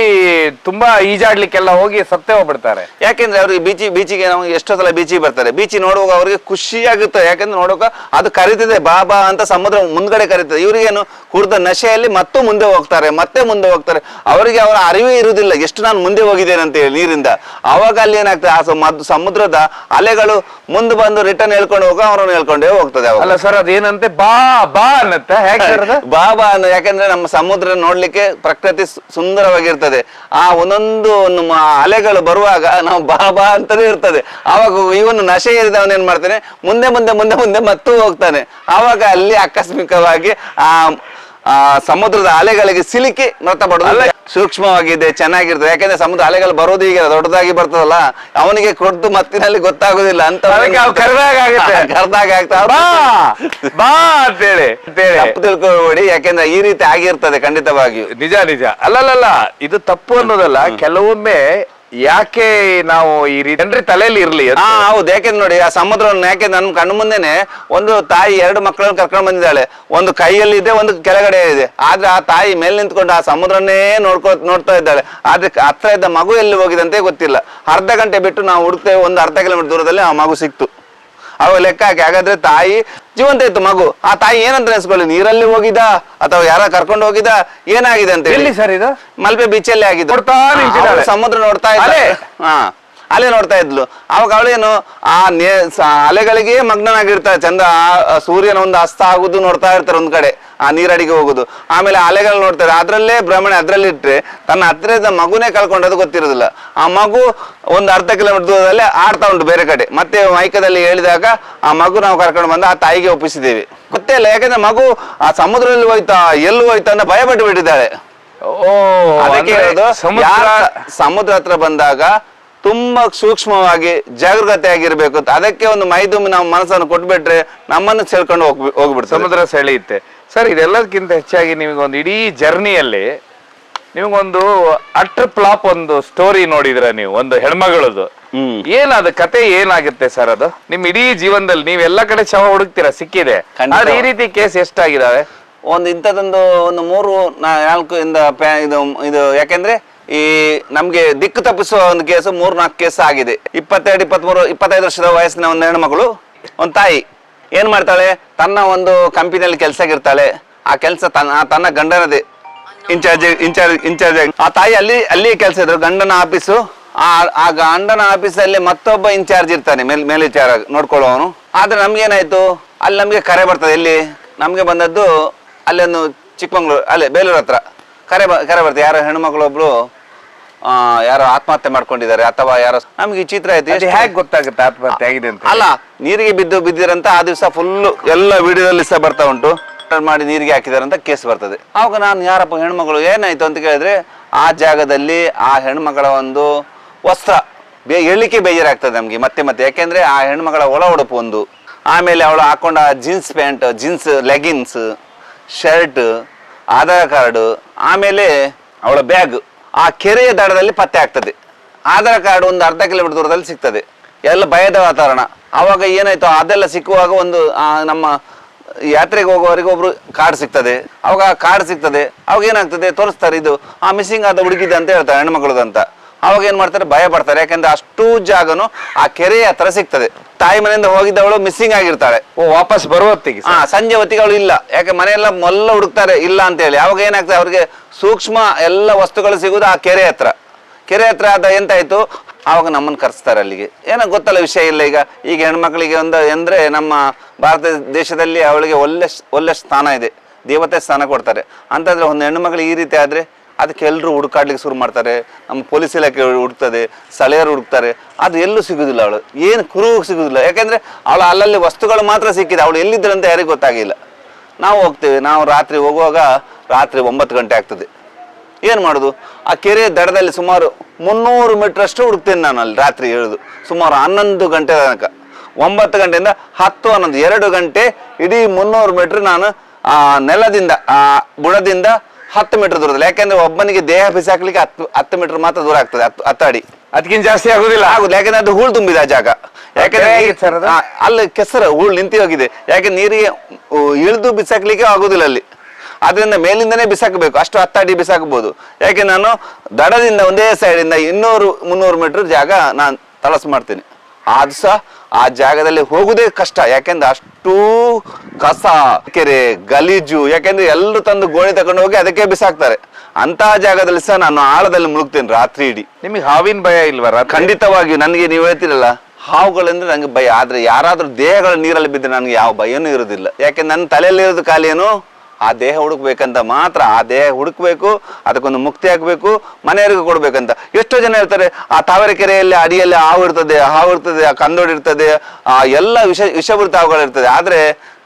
ತುಂಬಾ ಈಜಾಡ್ಲಿಕ್ಕೆಲ್ಲ ಹೋಗಿ ಸತ್ತೇ ಹೋಗ್ಬಿಡ್ತಾರೆ. ಯಾಕೆಂದ್ರೆ ಅವ್ರಿಗೆ ಬೀಚಿಗೆ ನಾವು ಎಷ್ಟೋ ಸಲ ಬೀಚಿಗೆ ಬರ್ತಾರೆ. ಬೀಚಿ ನೋಡುವಾಗ ಅವ್ರಿಗೆ ಖುಷಿ ಆಗುತ್ತೆ. ಯಾಕಂದ್ರೆ ನೋಡುವಾಗ ಅದು ಕರೀತಿದೆ, ಬಾಬಾ ಅಂತ ಸಮುದ್ರ ಮುಂದ್ಗಡೆ ಕರೀತದೆ. ಇವ್ರಿಗೇನು ಕುಡ್ದ ನಶೆಯಲ್ಲಿ ಮುಂದೆ ಹೋಗ್ತಾರೆ. ಅವರಿಗೆ ಅವರ ಅರಿವೇ ಇರುವುದಿಲ್ಲ ಎಷ್ಟು ನಾನು ಮುಂದೆ ಹೋಗಿದ್ದೇನೆ ಅಂತ ಹೇಳಿ ನೀರಿಂದ. ಅವಾಗ ಅಲ್ಲಿ ಏನಾಗ್ತದೆ, ಆ ಸಮುದ್ರದ ಅಲೆಗಳು ಮುಂದೆ ಬಂದು ರಿಟರ್ನ್ ಹೇಳ್ಕೊಂಡು ಅವ್ರನ್ನ ಹೇಳ್ಕೊಂಡೇ ಹೋಗ್ತದೆ. ಅಲ್ಲ ಸರ್, ಅದೇನಂತೆ ಬಾ ಬಾ ಅನ್ನತ್ತೆ, ಬಾಬಾ ಅನ್ನೋ. ಯಾಕಂದ್ರೆ ನಮ್ಮ ಸಮುದ್ರ ನೋಡ್ಲಿಕ್ಕೆ ಪ್ರಕೃತಿ ಸುಂದರವಾಗಿರ್ತದೆ. ಆ ಒಂದೊಂದು ಅಲೆಗಳು ಬರುವಾಗ ನಾವು ಬಾಬಾ ಅಂತಾನೆ ಇರ್ತದೆ. ಆವಾಗ ಇವನು ನಶೆ ಏರಿದವನು ಏನ್ ಮಾಡ್ತಾನೆ, ಮುಂದೆ ಮತ್ತೂ ಹೋಗ್ತಾನೆ. ಆವಾಗ ಅಲ್ಲಿ ಆಕಸ್ಮಿಕವಾಗಿ ಆ ಸಮುದ್ರದ ಅಲೆಗಳಿಗೆ ಸಿಲುಕಿ ಮೃತಪಡೋದು. ಸೂಕ್ಷ್ಮವಾಗಿದೆ, ಚೆನ್ನಾಗಿರ್ತದೆ. ಯಾಕಂದ್ರೆ ಸಮುದ್ರ ಅಲೆಗಳು ಬರೋದು ಈಗ ದೊಡ್ಡದಾಗಿ ಬರ್ತದಲ್ಲ, ಅವನಿಗೆ ಕೊಟ್ಟು ಮತ್ತಿನಲ್ಲಿ ಗೊತ್ತಾಗುದಿಲ್ಲ ಅಂತ ತಿಳ್ಕೊಬೇಡಿ. ಯಾಕಂದ್ರೆ ಈ ರೀತಿ ಆಗಿರ್ತದೆ ಖಂಡಿತವಾಗಿಯೂ. ನಿಜ ಅಲ್ಲಲ್ಲ, ಇದು ತಪ್ಪು ಅನ್ನೋದಲ್ಲ. ಕೆಲವೊಮ್ಮೆ ಯಾಕೆ ನಾವು ಈ ರೀತಿ ತಲೆಯಲ್ಲಿ ಇರ್ಲಿ. ಹೌದು. ಯಾಕೆಂದ್ರೆ ನೋಡಿ, ಆ ಸಮುದ್ರವನ್ನು ಯಾಕೆಂದ್ರೆ ನನ್ನ ಕಣ್ಣು ಮುಂದೆನೆ ಒಂದು ತಾಯಿ 2 ಮಕ್ಕಳನ್ನು ಕರ್ಕೊಂಡು ಬಂದಿದ್ದಾಳೆ. ಒಂದು ಕೈಯಲ್ಲಿ ಇದೆ, ಒಂದು ಕೆಳಗಡೆ ಇದೆ. ಆದ್ರೆ ಆ ತಾಯಿ ಮೇಲೆ ನಿಂತ್ಕೊಂಡು ಆ ಸಮುದ್ರನೇ ನೋಡ್ತಾ ಇದ್ದಾಳೆ. ಆದ್ರೆ ಹತ್ರ ಇದ್ದ ಮಗು ಎಲ್ಲಿ ಹೋಗಿದಂತೆ ಗೊತ್ತಿಲ್ಲ. ಅರ್ಧ ಗಂಟೆ ಬಿಟ್ಟು ನಾವು ಹುಡುಕ್ತೇವೆ, ಒಂದು ಅರ್ಧ ಕಿಲೋಮೀಟರ್ ದೂರದಲ್ಲಿ ಆ ಮಗು ಸಿಕ್ತು. ಅವಾಗ ಲೆಕ್ಕ ಹಾಕಿ, ಹಾಗಾದ್ರೆ ತಾಯಿ ಜೀವಂತ ಇತ್ತು, ಮಗು ಆ ತಾಯಿ ಏನಂತ ನೆನೆಸ್ಕೊಳ್ಳಿ, ನೀರಲ್ಲಿ ಹೋಗಿದ ಅಥವಾ ಯಾರ ಕರ್ಕೊಂಡು ಹೋಗಿದ, ಏನಾಗಿದೆ ಅಂತ ಹೇಳಿ. ಸರ್ ಇದು ಮಲ್ಪೆ ಬೀಚಲ್ಲಿ ಆಗಿದೆ. ಸಮುದ್ರ ನೋಡ್ತಾ ಇದ್ದಾರೆ. ಅಲೆ ನೋಡ್ತಾ ಇದ್ಲು. ಅವಾಗ ಅವಳೇನು ಆ ಅಲೆಗಳಿಗೆ ಮಗ್ನನಾಗಿರ್ತಾಳೆ. ಚಂದ ಆ ಸೂರ್ಯನ ಒಂದು ಅಸ್ತ ಆಗುದು ನೋಡ್ತಾ ಇರ್ತಾರೆ ಒಂದ್ ಕಡೆ, ಆ ನೀರಡಿಗೆ ಹೋಗುದು. ಆಮೇಲೆ ಅಲೆಗಳು ನೋಡ್ತಾರೆ, ಅದ್ರಲ್ಲೇ ಭ್ರಮಣೆ ಅದ್ರಲ್ಲಿ ಇಟ್ರೆ ತನ್ನ ಹತ್ತಿರದ ಮಗುನೇ ಕಳ್ಕೊಂಡದು ಗೊತ್ತಿರೋದಿಲ್ಲ. ಆ ಮಗು ಒಂದು ಅರ್ಧ ಕಿಲೋಮೀಟರ್ ದೂರದಲ್ಲೇ ಆಡ್ತಾ ಉಂಟು ಬೇರೆ ಕಡೆ. ಮತ್ತೆ ಮೈಕದಲ್ಲಿ ಹೇಳಿದಾಗ ಆ ಮಗು ನಾವು ಕರ್ಕೊಂಡು ಬಂದು ಆ ತಾಯಿಗೆ ಒಪ್ಪಿಸಿದ್ದೇವೆ. ಗೊತ್ತೇ ಇಲ್ಲ, ಯಾಕಂದ್ರೆ ಮಗು ಆ ಸಮುದ್ರದಲ್ಲಿ ಹೋಯ್ತಾ ಎಲ್ಲಿ ಹೋಯ್ತಾ ಅಂತ ಭಯ ಪಟ್ಟು ಬಿಟ್ಟಿದ್ದಾಳೆ. ಅದಕ್ಕೆ ಹೇಳೋದು, ಸಮುದ್ರ ಹತ್ರ ಬಂದಾಗ ತುಂಬಾ ಸೂಕ್ಷ್ಮವಾಗಿ ಜಾಗೃತೆಯಾಗಿರ್ಬೇಕು. ಅದಕ್ಕೆ ಒಂದು ಮೈದುಂಬಿ ನಾವು ಮನಸ್ಸನ್ನು ಕೊಟ್ಬಿಟ್ರೆ ನಮ್ಮನ್ನು ಸೆಳ್ಕೊಂಡು ಹೋಗ್ಬಿಡ್ತು, ಸಮುದ್ರ ಸೆಳೆಯುತ್ತೆ. ಸರ್, ಇದೆಲ್ಲದಕ್ಕಿಂತ ಹೆಚ್ಚಾಗಿ ನಿಮಗೊಂದು ಇಡೀ ಜರ್ನಿಯಲ್ಲಿ ನಿಮಗೊಂದು ಅಟ್ರ್ ಫ್ಲಾಪ್ ಒಂದು ಸ್ಟೋರಿ ನೋಡಿದ್ರ ನೀವು, ಒಂದು ಹೆಣ್ಮಗಳದು. ಏನದು ಕತೆ ಏನಾಗುತ್ತೆ ಸರ್? ಅದು ನಿಮ್ ಇಡೀ ಜೀವನದಲ್ಲಿ ನೀವ್ ಎಲ್ಲ ಕಡೆ ಶವ ಹುಡುಕ್ತೀರಾ, ಸಿಕ್ಕಿದೆ, ಆದ್ರೆ ಈ ರೀತಿ ಕೇಸ್ ಎಷ್ಟಾಗಿದಾವೆ? ಒಂದು ಇಂಥದ್ದೊಂದು ಒಂದು 3-4 ಇದು ಯಾಕೆಂದ್ರೆ ಈ ನಮ್ಗೆ ದಿಕ್ಕು ತಪ್ಪಿಸುವ ಒಂದು ಕೇಸು 3-4 ಕೇಸ್ ಆಗಿದೆ. 22, 23, 25 ವರ್ಷದ ವಯಸ್ಸಿನ ಒಂದು ಹೆಣ್ಮಗಳು, ಒಂದು ತಾಯಿ ಏನ್ ಮಾಡ್ತಾಳೆ, ತನ್ನ ಒಂದು ಕಂಪನಿಯಲ್ಲಿ ಕೆಲ್ಸಕ್ಕಿರ್ತಾಳೆ. ಆ ಕೆಲಸ ತನ್ನ ಗಂಡನದೇ ಇನ್ಚಾರ್ಜ್. ಆ ತಾಯಿ ಅಲ್ಲಿ ಕೆಲಸ ಇದ್ರು, ಗಂಡನ ಆಫೀಸು. ಆ ಗಂಡನ ಆಫೀಸಲ್ಲಿ ಮತ್ತೊಬ್ಬ ಇನ್ಚಾರ್ಜ್ ಇರ್ತಾನೆ, ಮೇಲ್ವಿಚಾರ ನೋಡ್ಕೊಳ್ಳೋವನು. ಆದ್ರೆ ನಮ್ಗೇನಾಯ್ತು, ಅಲ್ಲಿ ನಮ್ಗೆ ಕರೆ ಬರ್ತದೆ. ಎಲ್ಲಿ ನಮ್ಗೆ ಬಂದದ್ದು, ಅಲ್ಲೊಂದು ಚಿಕ್ಕಮಂಗ್ಳೂರು, ಅಲ್ಲೇ ಬೇಲೂರು ಹತ್ರ ಕರೆ ಬರ್ತದೆ. ಯಾರೋ ಹೆಣ್ಮಕ್ಳೊಬ್ರು ಯಾರೋ ಆತ್ಮಹತ್ಯೆ ಮಾಡ್ಕೊಂಡಿದ್ದಾರೆ ಅಥವಾ ಯಾರೋ. ನಮ್ಗೆ ವಿಚಿತ್ರ ಆಯ್ತು, ಹೇಗೆ ಗೊತ್ತಾಗುತ್ತೆ ಆತ್ಮಹತ್ಯೆ ಆಗಿದೆ ಅಂತ? ಅಲ್ಲ, ನೀರಿಗೆ ಬಿದ್ದಿರಂತ ಆ ದಿವಸ ಫುಲ್ಲು ಎಲ್ಲ ವಿಡಿಯೋದಲ್ಲಿ ಸಹ ಬರ್ತಾ ಉಂಟು. ಮಾಡಿ ನೀರಿಗೆ ಹಾಕಿದಾರಂತ ಕೇಸ್ ಬರ್ತದೆ. ಆವಾಗ ನಾನು ಯಾರಪ್ಪ ಹೆಣ್ಮಗಳು ಏನಾಯ್ತು ಅಂತ ಕೇಳಿದ್ರೆ, ಆ ಜಾಗದಲ್ಲಿ ಆ ಹೆಣ್ಮಗಳ ಒಂದು ವಸ್ತ್ರ ಹೇಳಿಕೆ ಬೇಜಾರಾಗ್ತದೆ ನಮ್ಗೆ ಮತ್ತೆ. ಯಾಕೆಂದ್ರೆ ಆ ಹೆಣ್ಮಗಳ ಒಳ ಉಡುಪು ಒಂದು, ಆಮೇಲೆ ಅವಳು ಹಾಕೊಂಡ jeans pant, jeans leggings, shirt, Aadhaar card, ಆಮೇಲೆ ಅವಳ ಬ್ಯಾಗ್ ಆ ಕೆರೆಯ ದಡದಲ್ಲಿ ಪತ್ತೆ ಆಗ್ತದೆ. ಆಧಾರ್ ಕಾರ್ಡ್ ಒಂದು ಅರ್ಧ ಕಿಲೋಮೀಟರ್ ದೂರದಲ್ಲಿ ಸಿಗ್ತದೆ. ಎಲ್ಲ ಭಯದ ವಾತಾವರಣ. ಆವಾಗ ಏನಾಯ್ತು, ಅದೆಲ್ಲ ಸಿಕ್ಕುವಾಗ ಒಂದು ನಮ್ಮ ಯಾತ್ರೆಗೆ ಹೋಗುವವರಿಗೆ ಒಬ್ರು ಕಾರ್ಡ್ ಸಿಗ್ತದೆ. ಅವಾಗ ಕಾರ್ಡ್ ಸಿಗ್ತದೆ, ಅವಾಗ ಏನಾಗ್ತದೆ, ತೋರಿಸ್ತಾರೆ ಇದು ಆ ಮಿಸ್ಸಿಂಗ್ ಆದ ಹುಡುಗಿದ ಅಂತ ಹೇಳ್ತಾರೆ, ಹೆಣ್ಮಕ್ಳದಂತ. ಅವಾಗ ಏನ್ ಮಾಡ್ತಾರೆ, ಭಯ ಪಡ್ತಾರೆ. ಯಾಕಂದ್ರೆ ಅಷ್ಟು ಜಾಗನು ಆ ಕೆರೆಯ ಹತ್ರ ಸಿಗ್ತದೆ. ತಾಯಿ ಮನೆಯಿಂದ ಹೋಗಿದ್ದವಳು ಮಿಸ್ಸಿಂಗ್ ಆಗಿರ್ತಾಳೆ. ವಾಪಸ್ ಬರುವತ್ತಿಗೆ ಸಂಜೆ ಹೊತ್ತಿಗೆ ಅವಳು ಇಲ್ಲ. ಯಾಕೆ ಮನೆಯೆಲ್ಲ ಮೊಲ್ಲ ಹುಡುಕ್ತಾರೆ ಇಲ್ಲ ಅಂತ ಹೇಳಿ. ಅವಾಗ ಏನಾಗ್ತದೆ, ಅವ್ರಿಗೆ ಸೂಕ್ಷ್ಮ ಎಲ್ಲ ವಸ್ತುಗಳು ಸಿಗುದು ಆ ಕೆರೆ ಹತ್ರ. ಕೆರೆ ಹತ್ರ ಎಂತಾಯ್ತು, ಆವಾಗ ನಮ್ಮನ್ನು ಕರೆಸ್ತಾರೆ ಅಲ್ಲಿಗೆ. ಏನೋ ಗೊತ್ತಲ್ಲ, ವಿಷಯ ಇಲ್ಲ. ಈಗ ಹೆಣ್ಮಕ್ಳಿಗೆ ಅಂದ್ರೆ ನಮ್ಮ ಭಾರತ ದೇಶದಲ್ಲಿ ಅವಳಿಗೆ ಒಳ್ಳೆ ಸ್ಥಾನ ಇದೆ, ದೇವತೆ ಸ್ಥಾನ ಕೊಡ್ತಾರೆ. ಅಂತಂದ್ರೆ ಒಂದು ಹೆಣ್ಣುಮಕ್ಳಿಗೆ ಈ ರೀತಿ ಆದ್ರೆ ಅದಕ್ಕೆ ಎಲ್ಲರೂ ಹುಡುಕಾಡ್ಲಿಕ್ಕೆ ಶುರು ಮಾಡ್ತಾರೆ. ನಮ್ಮ ಪೊಲೀಸ್ ಇಲಾಖೆ ಹುಡುಕ್ತದೆ, ಸ್ಥಳೀಯರು ಹುಡುಕ್ತಾರೆ. ಅದು ಎಲ್ಲೂ ಸಿಗುದಿಲ್ಲ, ಅವಳು ಏನು ಕುರುಹು ಸಿಗುದಿಲ್ಲ. ಯಾಕೆಂದ್ರೆ ಅವಳು ಅಲ್ಲಲ್ಲಿ ವಸ್ತುಗಳು ಮಾತ್ರ ಸಿಕ್ಕಿದೆ, ಅವಳು ಎಲ್ಲಿದ್ದರಂತ ಯಾರಿಗೂ ಗೊತ್ತಾಗಿಲ್ಲ. ನಾವು ಹೋಗ್ತೇವೆ, ನಾವು ರಾತ್ರಿ ಹೋಗುವಾಗ ರಾತ್ರಿ 9 ಗಂಟೆ ಆಗ್ತದೆ. ಏನು ಮಾಡೋದು, ಆ ಕೆರೆ ದಡದಲ್ಲಿ ಸುಮಾರು 300 ಮೀಟರ್ ಅಷ್ಟು ಹುಡುಕ್ತೇನೆ ನಾನು ಅಲ್ಲಿ ರಾತ್ರಿ ಹೇಳುದು. ಸುಮಾರು 11 ಗಂಟೆ ತನಕ, 9 ಗಂಟೆಯಿಂದ 10, 11, 2 ಗಂಟೆ ಇಡೀ 300 ಮೀಟರ್ ನಾನು ಆ ನೆಲದಿಂದ ಆ ಬುಡದಿಂದ 10 ಮೀಟರ್ ದೂರದಲ್ಲಿ. ಯಾಕೆಂದ್ರೆ ಒಬ್ಬನಿಗೆ ದೇಹ ಬಿಸಾಕ್ಲಿಕ್ಕೆ 10 ಮೀಟರ್ ಮಾತ್ರ ದೂರ ಆಗ್ತದೆ, 10 ಅಡಿ. ಅದಕ್ಕಿಂತ ಜಾಸ್ತಿ ಆಗುದಿಲ್ಲ. ಯಾಕಂದ್ರೆ ಅದು ಹೂಳು ತುಂಬಿದ ಜಾಗ. ಯಾಕಂದ್ರೆ ಅಲ್ಲಿ ಕೆಸರು ಹೂಳು ನಿಂತಿ ಹೋಗಿದೆ. ಯಾಕೆ ನೀರಿಗೆ ಇಳಿದು ಬಿಸಾಕ್ಲಿಕ್ಕೆ ಆಗುದಿಲ್ಲ ಅಲ್ಲಿ. ಅದರಿಂದ ಮೇಲಿಂದನೇ ಬಿಸಾಕಬೇಕು, ಅಷ್ಟು 10 ಅಡಿ ಬಿಸಾಕಬಹುದು. ಯಾಕೆ ನಾನು ದಡದಿಂದ ಒಂದೇ ಸೈಡಿಂದ 200-300 ಮೀಟರ್ ಜಾಗ ನಾನು ತಲಸು ಮಾಡ್ತೀನಿ. ಅದು ಸಹ ಆ ಜಾಗದಲ್ಲಿ ಹೋಗುದೇ ಕಷ್ಟ. ಯಾಕೆಂದ್ರೆ ಅಷ್ಟು ಕಸ, ಕೆರೆ, ಗಲೀಜು. ಯಾಕೆಂದ್ರೆ ಎಲ್ಲರೂ ತಂದು ಗೋಣಿ ತಗೊಂಡು ಹೋಗಿ ಅದಕ್ಕೆ ಬಿಸಾಕ್ತಾರೆ. ಅಂತಹ ಜಾಗದಲ್ಲಿ ಸಹ ನಾನು ಆಳದಲ್ಲಿ ಮುಳುಗ್ತೇನೆ ರಾತ್ರಿ ಇಡೀ. ನಿಮಗೆ ಹಾವಿನ ಭಯ ಇಲ್ವಾ? ಖಂಡಿತವಾಗಿಯೂ. ನನಗೆ ನೀವು ಹೇಳ್ತಿರಲ್ಲ, ಹಾವುಗಳಂದ್ರೆ ನಂಗೆ ಭಯ. ಆದ್ರೆ ಯಾರಾದ್ರೂ ದೇಹಗಳ ನೀರಲ್ಲಿ ಬಿದ್ದರೆ ನನಗೆ ಯಾವ ಭಯನೂ ಇರೋದಿಲ್ಲ. ಯಾಕೆ ನನ್ನ ತಲೆಯಲ್ಲಿರೋದು ಖಾಲಿ ಏನು, ಆ ದೇಹ ಹುಡುಕ್ಬೇಕಂತ ಮಾತ್ರ. ಆ ದೇಹ ಹುಡುಕ್ಬೇಕು, ಅದಕ್ಕೊಂದು ಮುಕ್ತಿ ಹಾಕ್ಬೇಕು, ಮನೆಯವರಿಗೂ ಕೊಡ್ಬೇಕಂತ. ಎಷ್ಟೋ ಜನ ಹೇಳ್ತಾರೆ, ಆ ತಾವರೆಕೆರೆಯಲ್ಲಿ ಅಡಿಯಲ್ಲಿ ಹಾವು ಇರ್ತದೆ, ಆ ಕಂದೋಡಿ ಇರ್ತದೆ, ಆ ಎಲ್ಲ ವಿಷಭರಿತ ಹಾವುಗಳಿರ್ತದೆ. ಆದ್ರೆ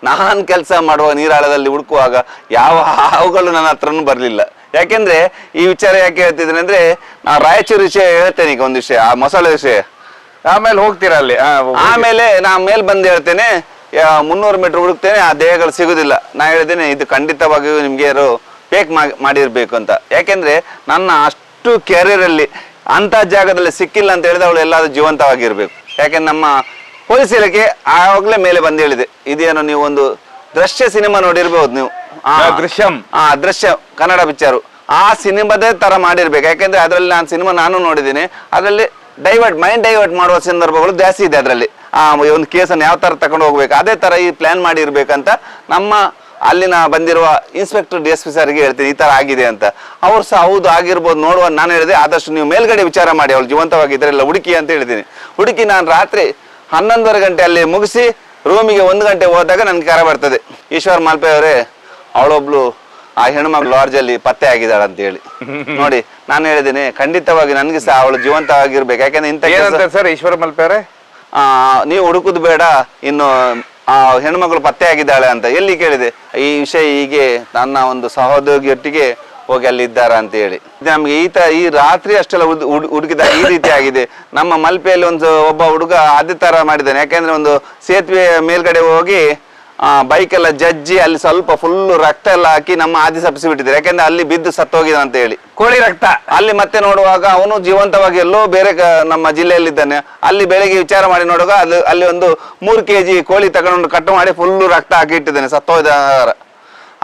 ನಾನು ಕೆಲಸ ಮಾಡುವ ನೀರಾಳದಲ್ಲಿ ಹುಡುಕುವಾಗ ಯಾವ ಹಾವುಗಳು ನನ್ನ ಹತ್ರನೂ ಬರಲಿಲ್ಲ. ಯಾಕೆಂದ್ರೆ ಈ ವಿಚಾರ ಯಾಕೆ ಹೇಳ್ತಿದ್ದೇನೆ ಅಂದ್ರೆ, ನಾ ರಾಯಚೂರು ವಿಷಯ ಹೇಳ್ತೇನೆ ಈಗ ಒಂದು ವಿಷಯ, ಆ ಮೊಸಳೆ ವಿಷಯ. ಆಮೇಲೆ ಹೋಗ್ತೀರಾ ಅಲ್ಲಿ? ಆಮೇಲೆ ನಾ ಮೇಲ್ ಬಂದು ಹೇಳ್ತೇನೆ, 300 ಮೀಟರ್ ಹುಡುಕ್ತೇನೆ, ಆ ದೇಹಗಳು ಸಿಗುದಿಲ್ಲ. ನಾ ಹೇಳಿದ್ದೇನೆ, ಇದು ಖಂಡಿತವಾಗಿಯೂ ನಿಮ್ಗೆ ಯಾರು ಪೇಕ್ ಮಾಡಿರ್ಬೇಕು ಅಂತ. ಯಾಕೆಂದ್ರೆ ನನ್ನ ಅಷ್ಟು ಕೆರಿಯರಲ್ಲಿ ಅಂತ ಜಾಗದಲ್ಲಿ ಸಿಕ್ಕಿಲ್ಲ ಅಂತ ಹೇಳಿದ್ರೆ ಅವಳು ಎಲ್ಲಾದ್ರೂ ಜೀವಂತವಾಗಿರ್ಬೇಕು. ಯಾಕೆಂದ್ರೆ ನಮ್ಮ ಪೊಲೀಸ್ ಇಲಾಖೆ ಆವಾಗಲೇ ಮೇಲೆ ಬಂದು ಹೇಳಿದೆ, ಇದೇನೋ ನೀವು ಒಂದು ದೃಶ್ಯ ಸಿನಿಮಾ ನೋಡಿರ್ಬಹುದು ನೀವು, ದೃಶ್ಯ ಕನ್ನಡ ಪಿಕ್ಚರು, ಆ ಸಿನಿಮಾದೇ ತರ ಮಾಡಿರ್ಬೇಕು. ಯಾಕೆಂದ್ರೆ ಅದರಲ್ಲಿ ನಾನು ನೋಡಿದ್ದೀನಿ. ಅದರಲ್ಲಿ ಮೈಂಡ್ ಡೈವರ್ಟ್ ಮಾಡುವ ಸಂದರ್ಭಗಳು ಜಾಸ್ತಿ ಇದೆ ಅದರಲ್ಲಿ. ಒಂದು ಕೇಸನ್ನು ಯಾವ ತರ ತಗೊಂಡು ಹೋಗ್ಬೇಕು, ಅದೇ ತರ ಈ ಪ್ಲಾನ್ ಮಾಡಿರ್ಬೇಕಂತ ನಮ್ಮ ಅಲ್ಲಿನ ಬಂದಿರುವ ಇನ್ಸ್ಪೆಕ್ಟರ್ DSP ಸರ್ಗೆ ಹೇಳ್ತೀನಿ ಈ ತರ ಆಗಿದೆ ಅಂತ. ಅವ್ರು ಸಹ ಹೌದು ಆಗಿರ್ಬೋದು ನೋಡುವ. ನಾನು ಹೇಳಿದೆ ಆದಷ್ಟು ನೀವು ಮೇಲ್ಗಡೆ ವಿಚಾರ ಮಾಡಿ, ಅವಳು ಜೀವಂತವಾಗಿದ್ರೆ ಎಲ್ಲ ಹುಡುಕಿ ಅಂತ ಹೇಳಿದ್ದೀನಿ. ಹುಡುಕಿ ನಾನು ರಾತ್ರಿ 11:30 ಗಂಟೆ ಅಲ್ಲಿ ಮುಗಿಸಿ ರೂಮಿಗೆ 1 ಗಂಟೆ ಹೋದಾಗ ನನ್ಗೆ ಕರೆ ಬರ್ತದೆ, ಈಶ್ವರ್ ಮಾಲ್ಪೆ ಅವರೇ ಅವಳೊಬ್ಳು ಆ ಹೆಣ್ಮಗಳು ಲಾಡ್ಜಲ್ಲಿ ಪತ್ತೆ ಆಗಿದ್ದಾಳೆ ಅಂತ ಹೇಳಿ. ನೋಡಿ ನಾನು ಹೇಳಿದ್ದೀನಿ ಖಂಡಿತವಾಗಿ ನನ್ಗೆ ಸಹ ಅವಳು ಜೀವಂತವಾಗಿರ್ಬೇಕು. ಯಾಕಂದ್ರೆ ಇಂಥ ಸರ್ ಈಶ್ವರ ಮಲ್ಪೆ ಅವರೇ ನೀವು ಹುಡುಕುದು ಬೇಡ, ಇನ್ನು ಆ ಹೆಣ್ಮಗಳು ಪತ್ತೆ ಆಗಿದ್ದಾಳೆ ಅಂತ. ಎಲ್ಲಿ ಕೇಳಿದೆ ಈ ವಿಷಯ, ಹೀಗೆ ನನ್ನ ಒಂದು ಸಹೋದ್ಯೋಗಿಯೊಟ್ಟಿಗೆ ಹೋಗಿ ಅಲ್ಲಿ ಇದ್ದಾರ ಅಂತ ಹೇಳಿ. ನಮ್ಗೆ ಈ ರಾತ್ರಿ ಅಷ್ಟೆಲ್ಲ ಹುಡುಕಿದಾಗ ಈ ರೀತಿ ಆಗಿದೆ. ನಮ್ಮ ಮಲ್ಪೆಯಲ್ಲಿ ಒಬ್ಬ ಹುಡುಗ ಅದೇ ತರ ಮಾಡಿದ್ದಾನೆ. ಯಾಕಂದ್ರೆ ಒಂದು ಸೇತುವೆ ಮೇಲ್ಗಡೆ ಹೋಗಿ ಬೈಕ್ ಎಲ್ಲ ಜಜ್ಜಿ ಅಲ್ಲಿ ಸ್ವಲ್ಪ ಫುಲ್ ರಕ್ತ ಎಲ್ಲ ಹಾಕಿ ನಮ್ಮ ಆದಿ ಸಪ್ಪಿಸಿ ಬಿಟ್ಟಿದ್ದಾರೆ. ಯಾಕಂದ್ರೆ ಅಲ್ಲಿ ಬಿದ್ದು ಸತ್ತೋಗಿದ ಅಂತ ಹೇಳಿ, ಕೋಳಿ ರಕ್ತ. ಅಲ್ಲಿ ಮತ್ತೆ ನೋಡುವಾಗ ಅವನು ಜೀವಂತವಾಗಿ ಎಲ್ಲೋ ಬೇರೆ ನಮ್ಮ ಜಿಲ್ಲೆಯಲ್ಲಿದ್ದಾನೆ. ಅಲ್ಲಿ ಬೆಳಿಗ್ಗೆ ವಿಚಾರ ಮಾಡಿ ನೋಡುವಾಗ ಅಲ್ಲಿ ಒಂದು 3 kg ಕೋಳಿ ತಗೊಂಡು ಕಟ್ಟು ಮಾಡಿ ಫುಲ್ ರಕ್ತ ಹಾಕಿ ಇಟ್ಟಿದ್ದಾನೆ ಸತ್ತೋದ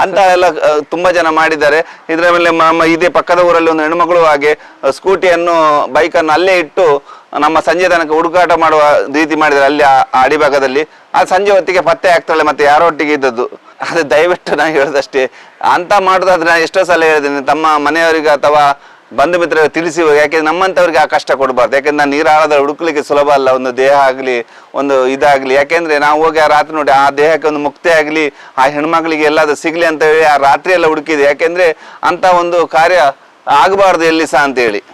ಅಂತ ಎಲ್ಲ ತುಂಬಾ ಜನ ಮಾಡಿದ್ದಾರೆ. ಇದರ ಮೇಲೆ ಇದೇ ಪಕ್ಕದ ಊರಲ್ಲಿ ಒಂದು ಹೆಣ್ಮಗಳು ಹಾಗೆ ಸ್ಕೂಟಿಯನ್ನು ಬೈಕನ್ನು ಅಲ್ಲೇ ಇಟ್ಟು ನಮ್ಮ ಸಂಜೆ ತನಕ ಹುಡುಕಾಟ ಮಾಡುವ ರೀತಿ ಮಾಡಿದ್ದಾರೆ ಅಲ್ಲಿ ಆ ಅಡಿಭಾಗದಲ್ಲಿ. ಆ ಸಂಜೆ ಹೊತ್ತಿಗೆ ಪತ್ತೆ ಆಗ್ತಾಳೆ ಮತ್ತೆ ಯಾರೊಟ್ಟಿಗೆ ಇದ್ದದ್ದು. ಅದೇ ದಯವಿಟ್ಟು ನಾನು ಹೇಳೋದಷ್ಟೇ, ಅಂತ ಮಾಡೋದಾದ್ರೆ ನಾನು ಎಷ್ಟೋ ಸಲ ಹೇಳಿದ್ದೀನಿ ತಮ್ಮ ಮನೆಯವರಿಗೆ ಅಥವಾ ಬಂಧು ಮಿತ್ರರಿಗೆ ತಿಳಿಸಿ. ಯಾಕೆಂದ್ರೆ ನಮ್ಮಂಥವ್ರಿಗೆ ಆ ಕಷ್ಟ ಕೊಡಬಾರ್ದು. ಯಾಕೆಂದ್ರೆ ನಾನು ನೀರಾಳದ ಹುಡುಕ್ಲಿಕ್ಕೆ ಸುಲಭ ಅಲ್ಲ, ಒಂದು ದೇಹ ಆಗಲಿ ಒಂದು ಇದಾಗಲಿ. ಯಾಕೆಂದ್ರೆ ನಾವು ಹೋಗಿ ಆ ರಾತ್ರಿ ನೋಡಿ ಆ ದೇಹಕ್ಕೆ ಒಂದು ಮುಕ್ತಿ ಆಗಲಿ, ಆ ಹೆಣ್ಮಕ್ಳಿಗೆ ಎಲ್ಲಾದ್ರೂ ಸಿಗ್ಲಿ ಅಂತ ಹೇಳಿ ಆ ರಾತ್ರಿ ಎಲ್ಲ ಹುಡುಕಿದೆ. ಯಾಕೆಂದ್ರೆ ಅಂತ ಒಂದು ಕಾರ್ಯ ಆಗಬಾರ್ದು ಎಲ್ಲಿ ಸಹ ಅಂತ ಹೇಳಿ.